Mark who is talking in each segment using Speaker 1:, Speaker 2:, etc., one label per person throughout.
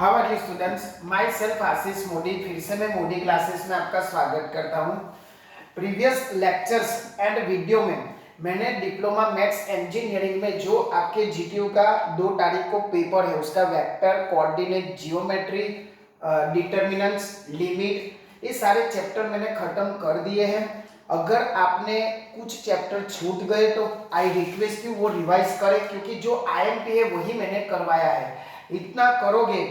Speaker 1: How are you students, my self Ashish Modi. फिर से मैं मोदी क्लासेस में आपका स्वागत करता हूँ। प्रीवियस लेक्चर्स एंड वीडियो में मैंने डिप्लोमा मैथ्स इंजीनियरिंग में जो आपके जीटीयू का 2 तारीख को पेपर है उसका vector, coordinate, geometry, determinants, limit, ये सारे चैप्टर मैंने खत्म कर दिए हैं। अगर आपने कुछ चैप्टर छूट गए तो आई रिक्वेस्ट यू वो रिवाइज करें, क्योंकि जो आईएमपी है वही मैंने करवाया है। इतना करोगे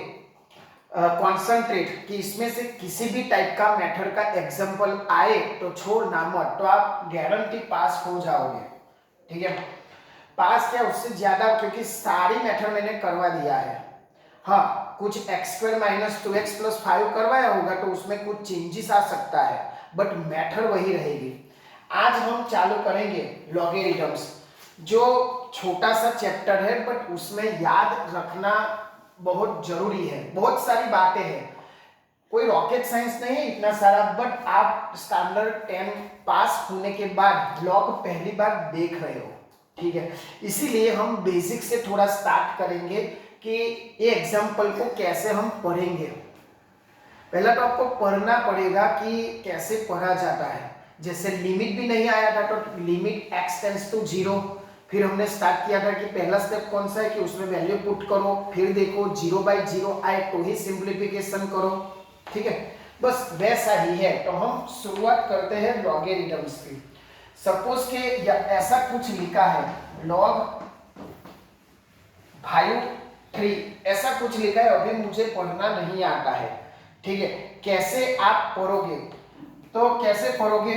Speaker 1: कॉन्सेंट्रेट कि इसमें से किसी भी टाइप का मेथड का एग्जांपल आए तो छोड़ना मत, तो आप गारंटी पास हो जाओगे। ठीक है, पास क्या उससे ज्यादा, क्योंकि सारी मेथड मैंने करवा दिया है। हाँ, कुछ x² - 2x + 5 करवाया होगा तो उसमें कुछ चेंजेस आ सकता है, बट मेथड वही रहेगी। आज हम चालू करेंगे लॉगरिथम्स, जो छोटा सा चैप्टर है बट उसमें याद रखना बहुत जरूरी है। बहुत सारी बातें हैं, कोई रॉकेट साइंस नहीं है इतना सारा, बट आप स्टैंडर्ड 10 पास होने के बाद लॉग पहली बार देख रहे हो। ठीक है, इसीलिए हम बेसिक से थोड़ा स्टार्ट करेंगे कि ये एग्जाम्पल को कैसे हम पढ़ेंगे। पहला तो आपको पढ़ना पड़ेगा कि कैसे पढ़ा जाता है। जैसे लिमिट भी नहीं आया था तो लिमिट x टेंड्स टू 0, फिर हमने स्टार्ट किया था कि पहला स्टेप कौन सा है कि उसमें वैल्यू पुट करो, फिर देखो 0/0 आए तो ही सिंप्लीफिकेशन करो। ठीक है, बस वैसा ही है। तो हम शुरुआत करते हैं लॉगरिथम्स की। सपोज के ऐसा कुछ लिखा है log 5 3, ऐसा कुछ लिखा है, अभी मुझे पढ़ना नहीं आता है। ठीक है, कैसे आप पढ़ोगे, तो कैसे पढ़ोगे,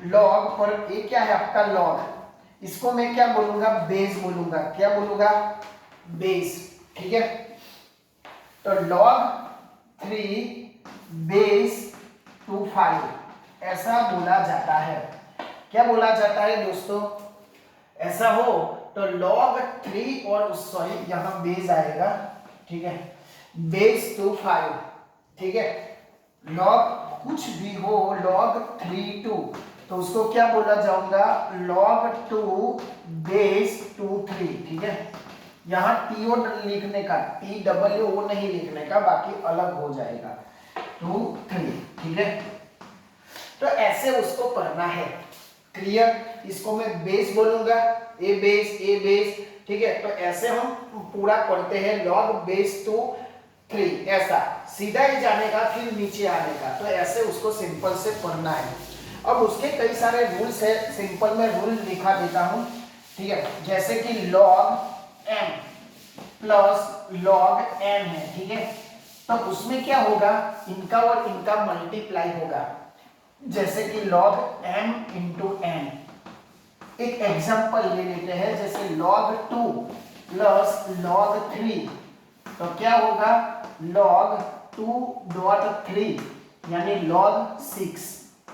Speaker 1: log पर ये क्या है आपका log, इसको मैं क्या बोलूंगा, बेस बोलूंगा। क्या बोलूंगा, बेस। ठीक है, तो log 3 बेस 5 ऐसा बोला जाता है। क्या बोला जाता है दोस्तों, ऐसा हो तो log 3 और सॉरी यहां बेस आएगा। ठीक है, बेस 5। ठीक है, log कुछ भी हो, log 3 2 तो उसको क्या बोला जाऊंगा, log 2 बेस 3। ठीक है, यहाँ टी ओ लिखने का, TWO नहीं लिखने का, बाकी अलग हो जाएगा 2 3। ठीक है, तो ऐसे उसको पढ़ना है। क्लियर, इसको मैं बेस बोलूंगा, ए बेस। ठीक है, तो ऐसे हम पूरा पढ़ते हैं log बेस 3, ऐसा सीधा ही जाने का फिर नीचे आने का, तो ऐसे उसको सिंपल से पढ़ना है। अब उसके कई सारे रूल्स है, सिंपल में रूल लिखा देता हूं। ठीक है, जैसे कि log m plus log n है। ठीक है, तो उसमें क्या होगा, इनका और इनका मल्टीप्लाई होगा। जैसे कि log m × n। एक एग्जांपल ले लेते हैं, जैसे log 2 प्लस log 3, तो क्या होगा, log 2.3 यानी log 6,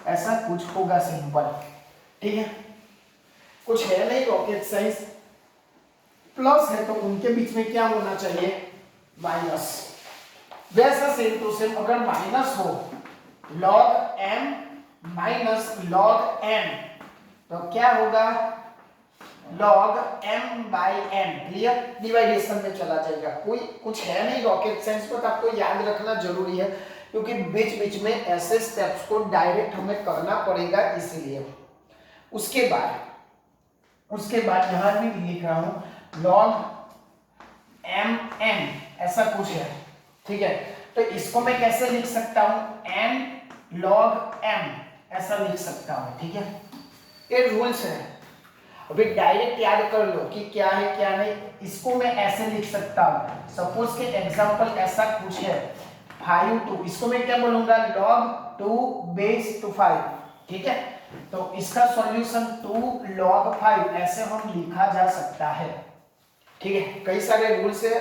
Speaker 1: ऐसा कुछ होगा सिंपल। ठीक है, कुछ है नहीं रॉकेट साइंस। प्लस है तो उनके बीच में क्या होना चाहिए, माइनस। वैसा सेम टू सेम अगर माइनस हो, log m minus log n, तो क्या होगा, log m/n। क्लियर, डिवाइडेशन में चला जाएगा। कोई कुछ है नहीं रॉकेट साइंस पर, आपको याद रखना जरूरी है, क्योंकि बीच बीच में ऐसे स्टेप्स को डायरेक्ट हमें करना पड़ेगा, इसीलिए। उसके बाद यहां भी लिख रहा हूं log mn, ऐसा कुछ है। ठीक है, तो इसको मैं कैसे लिख सकता हूं, n log m, ऐसा लिख सकता हूं। ठीक है, ये रूल्स है। अभी डायरेक्ट याद कर लो कि क्या है क्या नहीं। इसको मैं ऐसे लिख सकता हूं, सपोज के एग्जांपल ऐसा कुछ है 5 2, इसको मैं क्या बोलूंगा, log 2 बेस 5। ठीक है, तो इसका सॉल्यूशन 2 log 5 ऐसे हम लिखा जा सकता है। ठीक है, कई सारे रूल्स है।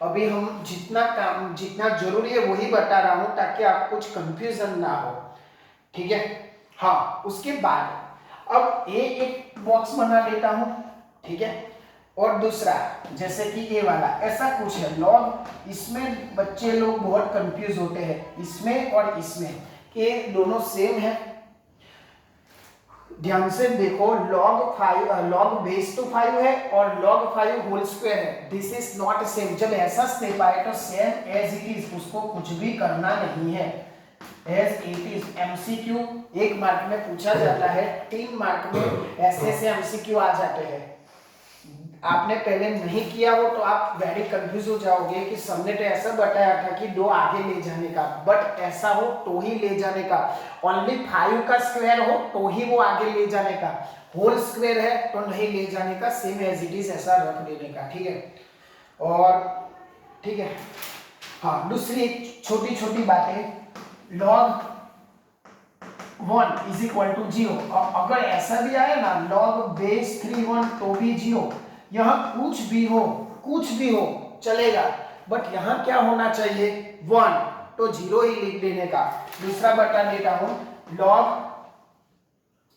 Speaker 1: अभी हम जितना जरूरी है वही बता रहा हूं, ताकि आप कुछ कंफ्यूजन ना हो। ठीक है, हाँ, उसके बाद अब एक बॉक्स बना लेता हूं। ठीक है, और दूसरा जैसे कि ये वाला ऐसा कुछ है log, इसमें बच्चे लोग बहुत कंफ्यूज होते हैं, इसमें और इसमें, ये दोनों सेम है। ध्यान से देखो, log बेस तो 5 है और log 5 होल स्क्वायर है, दिस इज नॉट सेम। जब ऐसा स्टेप आए तो सेम एज इट इज, उसको कुछ भी करना नहीं है, as it is. MCQ 1 mark में पूछा जाता है, 3 मार्क में ऐसे ऐसे एमसीक्यू आ जाते हैं। आपने पहले नहीं किया हो तो आप वेरी कंफ्यूज हो जाओगे कि सबने तो ऐसा बताया था कि 2 आगे ले जाने का, बट ऐसा हो तो ही ले जाने का, ओनली 5 का स्क्वायर हो तो ही वो आगे ले जाने का, होल स्क्वायर है तो नहीं ले जाने का, सेम एज इट इज ऐसा रख देने का, ठीक है। और ठीक है, हाँ, दूसरी छोटी छोटी बातें, log 1 इज इक्वल टू 0, और अगर ऐसा भी आए ना log बेस 3 1 तो भी 0, यहाँ कुछ भी हो चलेगा, बट यहाँ क्या होना चाहिए 1, तो 0 ही लिख देने का। दूसरा बता देता हूं, log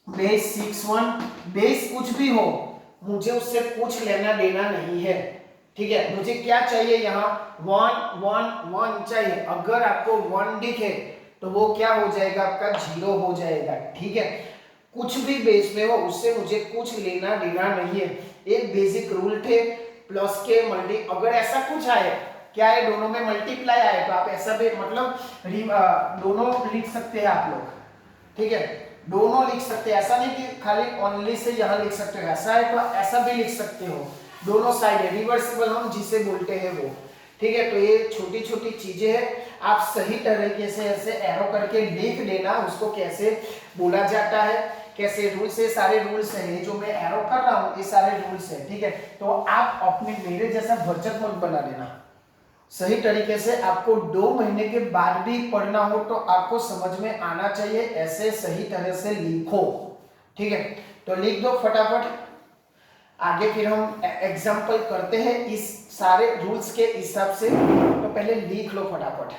Speaker 1: बेस 6 1, बेस कुछ भी हो, मुझे उससे कुछ लेना देना नहीं है, ठीक है। मुझे क्या चाहिए यहाँ 1 1 1 चाहिए, अगर आपको 1 दिखे तो वो क्या हो जाएगा, आपका 0 हो जाएगा, ठीक है। कुछ भी बेस में हो उससे मुझे कुछ लेना देना नहीं है। एक बेसिक रूल थे, प्लस के मल्टी, अगर ऐसा कुछ आए, क्या है दोनों में मल्टीप्लाई आए तो आप ऐसा भी मतलब दोनों लिख सकते हैं आप लोग, ठीक है, दोनों लिख सकते हैं। ऐसा नहीं कि खाली ओनली से यहाँ लिख सकते हो, ऐसा है तो ऐसा भी लिख सकते हो, दोनों साइड है, रिवर्सिबल हम जिसे बोलते हैं वो, ठीक है। तो ये छोटी छोटी चीजें हैं, आप सही तरीके से ऐसे एरो करके लिख देना, उसको कैसे बोला जाता है, कैसे रूल्स है, सारे रूल्स है, ये जो मैं एरो कर रहा हूँ ये सारे रूल्स है, ठीक है। तो आप अपने मेरे जैसा भरचक मत बना देना, सही तरीके से आपको 2 महीने के बाद भी पढ़ना हो तो आपको समझ में आना चाहिए, ऐसे सही तरह से लिखो, ठीक है। तो लिख दो फटाफट, आगे फिर हम एग्जाम्पल करते हैं इस सारे रूल्स के हिसाब से, तो पहले लिख लो फटाफट।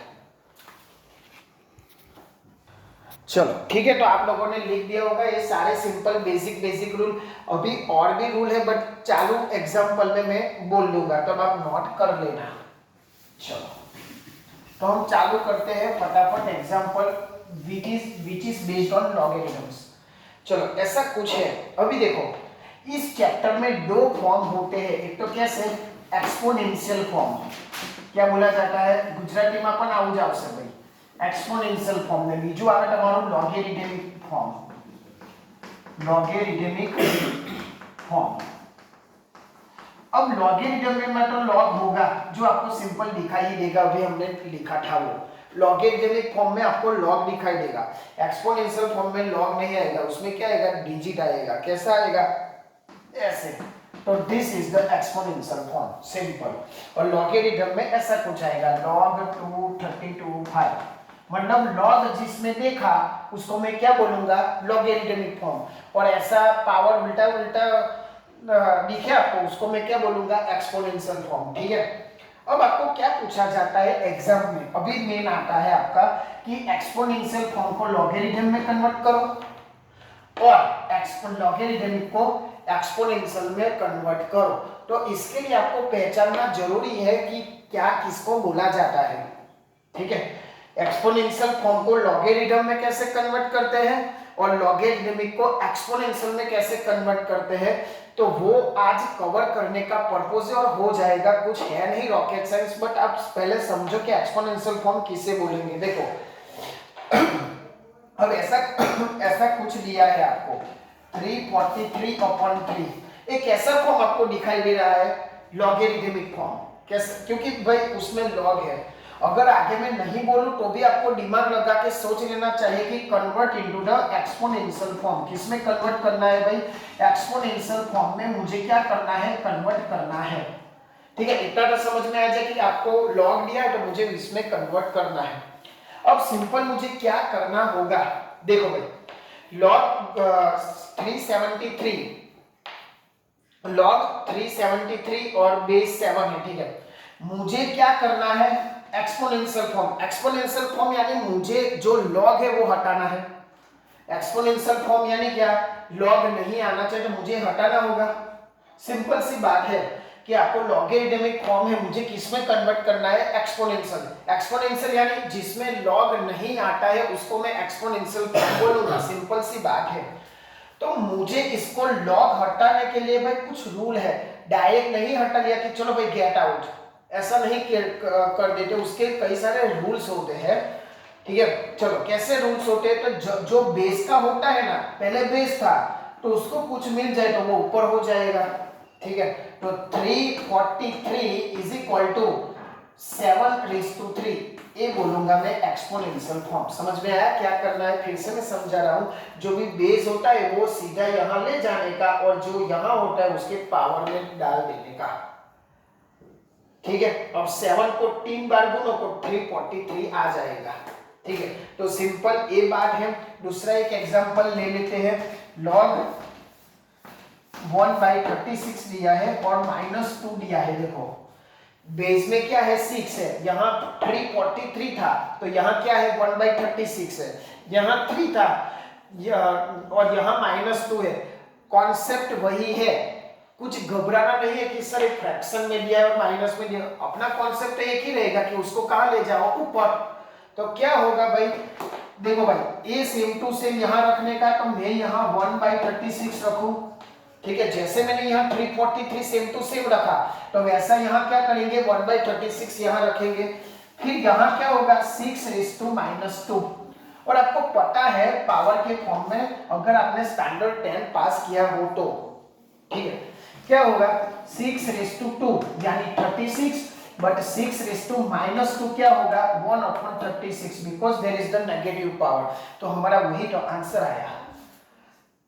Speaker 1: चलो ठीक है, तो आप लोगों ने लिख दिया होगा ये सारे सिंपल बेसिक रूल। अभी और भी रूल है बट चालू एग्जाम्पल में मैं बोल दूंगा, तब आप नोट कर लेना। चलो तो हम चालू करते हैं फटाफट example which is based on logarithms. चलो ऐसा कुछ है, अभी देखो इस चैप्टर में 2 फॉर्म होते हैं, एक तो कैसे एक्सपोनेंशियल फॉर्म, क्या बोला जाता है गुजराती में पण आવું જ આવશે भाई, एक्सपोनेंशियल फॉर्म ने बीजू આવે તમારું लॉगरिथमिक फॉर्म, लॉगरिथमिक फॉर्म। अब लॉगरिथम में तो लॉग होगा जो आपको सिंपल दिखाई ही देगा, अभी हमने लिखा था वो लॉगरिथमिक फॉर्म में आपको लॉग दिखाई देगा, एक्सपोनेंशियल फॉर्म में लॉग नहीं आएगा, उसमें क्या आएगा डिजिट आएगा, कैसा आएगा ऐसे, तो this is the exponential form simple. और लॉगरिथम में ऐसा कुछ आएगा log 232 5, मतलब लॉग जिसमें देखा उसको मैं क्या बोलूंगा लॉगरिथमिक फॉर्म, और ऐसा पावर उल्टा उल्टा दिखे आपको उसको मैं क्या बोलूंगा एक्सपोनेंशियल फॉर्म, ठीक है। अब आपको क्या पूछा जाता है एग्जाम में, अभी मेन आता है आपका कि एक्सपोनेंशियल फॉर्म को लॉगरिथम में कन्वर्ट करो और लॉगरिथमिक को एक्सपोनेंशियल में कन्वर्ट करो। तो इसके लिए आपको पहचानना जरूरी है कि क्या किसको बोला जाता है, ठीक है। एक्सपोनेंशियल फॉर्म को लॉगरिथम में कैसे कन्वर्ट करते हैं और लॉगरिथमिक को एक्सपोनेंशियल में कैसे कन्वर्ट करते हैं, तो वो आज कवर करने का पर्पस है, और हो जाएगा, कुछ है नहीं रॉकेट साइंस, बट आप पहले समझो कि एक्सपोनेंशियल फॉर्म किसे बोलेंगे। देखो अब ऐसा कुछ दिया है आपको 343/3, एक ऐसा फॉर्म आपको दिखाई दे रहा है लॉगरिथमिक फॉर्म, कैसे, क्योंकि भाई उसमें लॉग है। अगर आगे मैं नहीं बोलूं तो भी आपको दिमाग लगा के सोच लेना चाहिए कि convert into the exponential form, किसमें कन्वर्ट करना है भाई एक्सपोनेंशियल फॉर्म में मुझे क्या करना है कन्वर्ट करना है, ठीक है। इतना तो समझ में आ जाए कि आपको लॉग दिया है तो मुझे इसमें कन्वर्ट करना है। अब सिंपल मुझे क्या करना होगा, देखो भाई लॉग 373 और बेस 7 है, ठीक है। मुझे क्या करना है एक्सपोनेंशियल फॉर्म, एक्सपोनेंशियल फॉर्म यानी मुझे जो लॉग है वो हटाना है, एक्सपोनेंशियल फॉर्म यानी क्या लॉग नहीं आना चाहिए तो मुझे हटाना होगा, सिंपल सी बात है कि आपको लॉगरिथमिक फॉर्म है मुझे किसमें कन्वर्ट करना है एक्सपोनेंशियल, एक्सपोनेंशियल यानी जिसमें लॉग नहीं आता है उसको मैं एक्सपोनेंशियल फॉर्म बोलूंगा, सिंपल सी बात है। तो मुझे इसको लॉग हटाने के लिए भाई कुछ रूल है, डायरेक्ट नहीं हटा लिया कि चलो भाई गेट आउट, ऐसा नहीं कर देते, उसके कई सारे रूल्स होते हैं। ठीक है, चलो कैसे रूल्स होते हैं, तो जो बेस का होता है ना, पहले बेस था तो उसको कुछ मिल जाए तो वो ऊपर हो जाएगा। ठीक है, तो 343 इज इक्वल टू 7⁻3, ये बोलूंगा मैं एक्सपोनेंशियल फॉर्म। समझ में आया क्या करना है, फिर से मैं समझा रहा हूं। जो भी बेस होता है वो सीधा यहां ले जाने का, और जो यहां होता है उसके पावर में डाल देने का। ठीक है, अब 7 को 3 बार गुणो तो 343 आ जाएगा। ठीक है, तो सिंपल ये बात है। दूसरा एक एग्जांपल ले लेते हैं। log 1/36 दिया है और -2 दिया है। देखो बेस में क्या है, 6 है, यहाँ 343 था तो यहाँ क्या है, 1/36 है, यहाँ 3 था और यहाँ -2 है। कॉन्सेप्ट वही है, कुछ घबराना नहीं है कि सर एक फ्रैक्शन में दिया है और माइनस में दिया, अपना कॉन्सेप्ट एक ही रहेगा कि उसको कहाँ ले जाओ, ऊपर। तो क्या होगा भाई, देखो भाई ए सेम टू सेम यहाँ रखने का, तो मैं यहाँ 1/36 रखूं। ठीक है, जैसे मैंने यहाँ 343 सेम टू सेम रखा, तो वैसा यहाँ क्या करेंगे, 1/36 यहाँ रखेंगे। फिर यहाँ क्या होगा, 6⁻²। और आपको पता है पावर के फॉर्म में अगर आपने स्टैंडर्ड 10 पास किया हो तो, ठीक है, क्या होगा 6⁻² यानी 36, बट 6⁻² क्या होगा, 1/36, because there is the negative power. तो हमारा वही तो आंसर आया।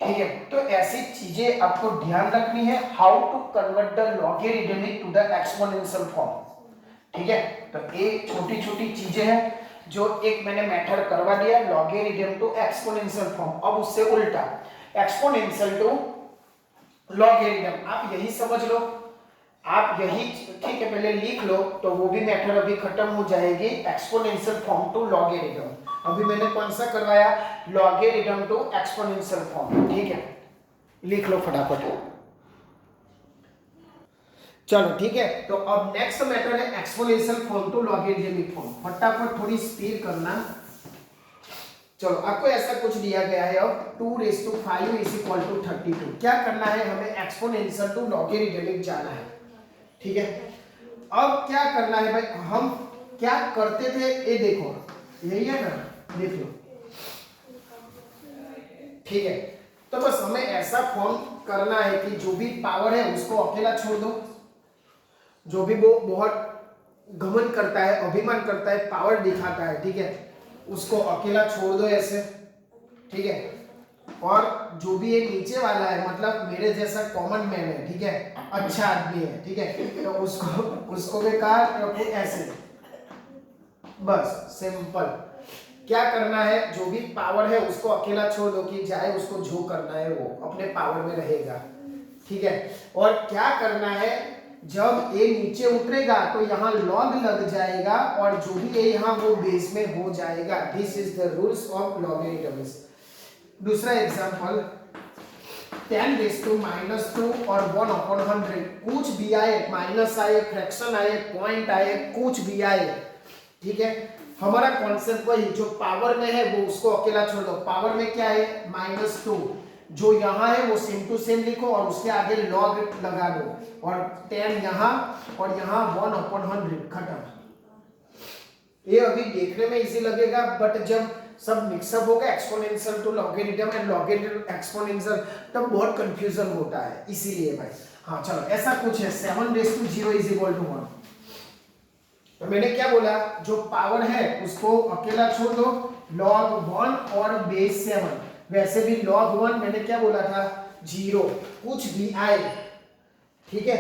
Speaker 1: ठीक है, तो ऐसी चीजें आपको ध्यान रखनी है, how to convert the logarithmic to the exponential form. ठीक है, तो ये छोटी छोटी चीजें हैं जो एक मैंने मेथड करवा दिया, लॉगरिथम टू एक्सपोनेंशियल फॉर्म। अब उससे उल्टा एक्सपोनेंशियल टू लॉगरिथम, आप यही समझ लो, आप यही, ठीक है, पहले लिख लो तो वो भी मेथड अभी खत्म हो जाएगी। एक्सपोनेंशियल फॉर्म टू लॉगरिथम, अभी मैंने कौन सा करवाया, लॉगरिथम टू एक्सपोनेंशियल फॉर्म। ठीक है, लिख लो फटाफट। चलो ठीक है, तो अब नेक्स्ट मेथड है exponential form to logarithmic form. फटाफट थोड़ी स्पीड करना। चलो आपको ऐसा कुछ दिया गया है, अब 2⁵ इज इक्वल टू 32। क्या करना है, हमें एक्सपोनेंशियल टू लॉगरिथमिक जाना है। ठीक है, अब क्या करना है भाई, हम क्या करते थे, ये देखो यही है ना, देख लो। ठीक है, तो बस हमें ऐसा फॉर्म करना है कि जो भी पावर है उसको अकेला छोड़ दो, जो भी वो बहुत घमंड करता है, अभिमान करता है, पावर दिखाता है, ठीक है, उसको अकेला छोड़ दो ऐसे। ठीक है, और जो भी ये नीचे वाला है, मतलब मेरे जैसा कॉमन मैन है, ठीक है, अच्छा आदमी है, ठीक है, तो उसको बेकार रखो ऐसे, बस सिंपल। क्या करना है, जो भी पावर है उसको अकेला छोड़ दो कि जाए, उसको जो करना है वो अपने पावर में रहेगा। ठीक है, और क्या करना है, जब ये नीचे उतरेगा तो यहाँ लॉग लग जाएगा और जो भी है यहाँ वो बेस में हो जाएगा। This is the rules of logarithms. दूसरा एग्जांपल 10⁻² और 1/100, कुछ भी आए, माइनस आए, फ्रैक्शन आए, पॉइंट आए, कुछ भी आए, ठीक है, हमारा कॉन्सेप्ट वही, जो पावर में है वो उसको अकेला छोड़ दो। पावर में क्या है, -2, जो यहाँ है वो सेम टू सेम लिखो और उसके आगे लॉग लगा दो, और 10 यहाँ और यहाँ 1/100, खत्म। ये अभी देखने में इजी लगेगा, बट जब सब मिक्सअप होगा exponential to logarithm and logarithm exponential, तब बहुत कंफ्यूजन होता है, इसीलिए भाई। हाँ चलो, ऐसा कुछ है 7⁻0 इज इक्वल टू 1। तो मैंने क्या बोला, जो पावर है उसको अकेला छोड़ दो, log 1 और बेस 7। वैसे भी log 1 मैंने क्या बोला था, 0, कुछ भी आए। ठीक है,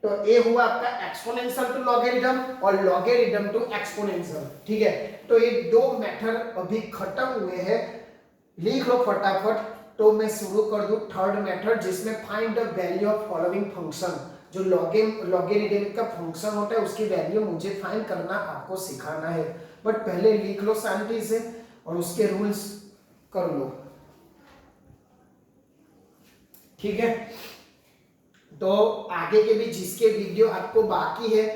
Speaker 1: तो ये हुआ आपका एक्सपोनेंशियल टू लॉगरिथम और लॉगरिथम टू एक्सपोनेंशियल। ठीक है, तो ये दो मेथड अभी खत्म हुए हैं, लिख लो फटाफट। तो मैं शुरू कर दूं थर्ड मेथड, जिसमें find the value of following function. जो लॉगरिथम का फंक्शन होता है उसकी वैल्यू मुझे फाइंड करना, आपको सिखाना है, बट पहले लिख लो शांति से और उसके रूल्स कर लो। ठीक है, तो आगे के भी जिसके वीडियो आपको बाकी है,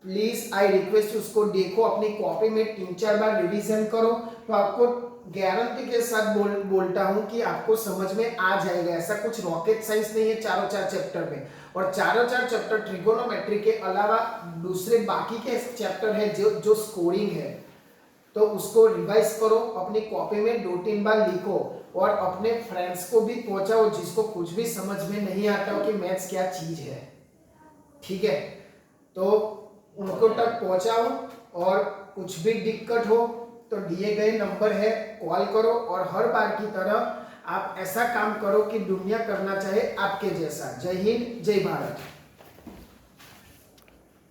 Speaker 1: प्लीज आई रिक्वेस्ट उसको देखो, अपनी कॉपी में 3-4 बार रिवीजन करो, तो आपको गारंटी के साथ बोलता हूं कि आपको समझ में आ जाएगा। ऐसा कुछ रॉकेट साइंस नहीं है चारों चार चैप्टर में। और चारों चार चैप्टर ट्रिगोनोमेट्री के अलावा दूसरे बाकी के चैप्टर है जो स्कोरिंग है, तो उसको रिवाइज करो, अपनी कॉपी में 2-3 बार लिखो और अपने फ्रेंड्स को भी पहुंचाओ जिसको कुछ भी समझ में नहीं आता हो कि मैथ्स क्या चीज है। ठीक है, तो उनको तक पहुंचाओ और कुछ भी दिक्कत हो तो दिए गए नंबर है, कॉल करो। और हर बार की तरह आप ऐसा काम करो कि दुनिया करना चाहे आपके जैसा। जय हिंद, जय भारत।